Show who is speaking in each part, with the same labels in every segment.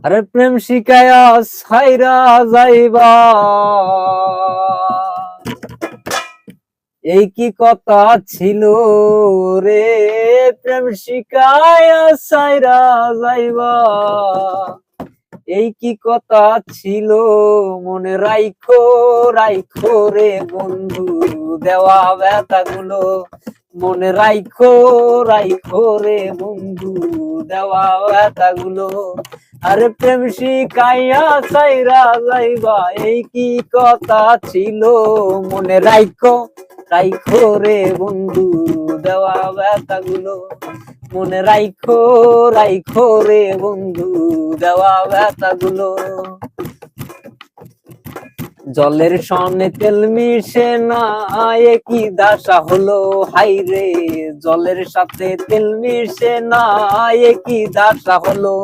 Speaker 1: আরে প্রেম শিকায়া ছাইরা যাইবা, এই কি কথা ছিল রে? প্রেম শিকায়া ছাইরা যাইবা, এই কি কথা ছিল? মনে রাইখো রাইখো রে বন্ধু দেওয়া ব্যথাগুলো, মনে রাইখো রাইখো রে বন্ধু দেওয়া ব্যথাগুলো। আরে প্রেম শিকাইয়া ছাইরা যাইবা, এই কি কথা ছিল? মনে রাইখো রাইখো রে বন্ধু দেওয়া ব্যথাগুলো, মনে রাইখো রাইখো রে বন্ধু দেওয়া ব্যথাগুলো। জলের সনে তেল মিশে না, কি দাসা হলো হাই রে। জলের সাথে তেল মিশে না, কি দাসা হলো।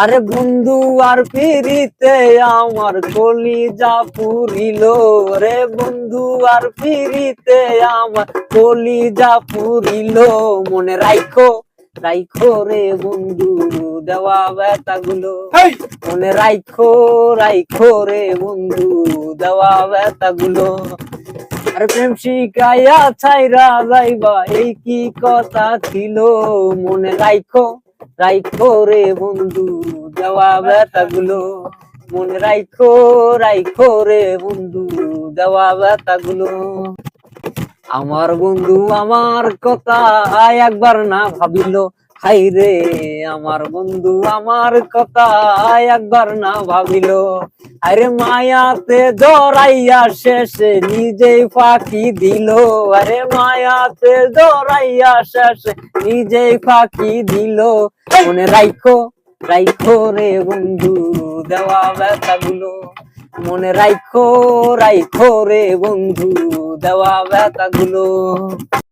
Speaker 1: আরে বন্ধু আর পিরিতে আমার কলিজা পুরিল রে, বন্ধু আর পিরিতে আমার কলিজা পুরিল। মনে রাইখো রাইখো রে বন্ধু দেওয়া ব্যথাগুলো, মনে রাইখো রাইখো রে বন্ধু দেওয়া ব্যথাগুলো। আর প্রেম শিকাইয়া ছাইরা যাইবা, এই কি কথা ছিল? মনে রাইখো রাইখো রে বন্ধু দেওয়া ব্যথাগুলো, মনে রাইখো রাইখো রে বন্ধু দেওয়া ব্যথাগুলো। আমার বন্ধু আমার কথা একবার না ভাবিল, হাই রে আমার বন্ধু আমার কথা একবার না ভাবিল। আরে মায়াতে জড়াইয়া শেষে নিজেই ফাঁকি দিল, আরে মায়াতে জড়াইয়া শেষে নিজেই ফাঁকি দিল। মনে রাইখো রাইখো রে বন্ধু দেওয়া ব্যথাগুলো, মনে রাইখো রাইখো রে বন্ধু দেওয়া ব্যথাগুলো।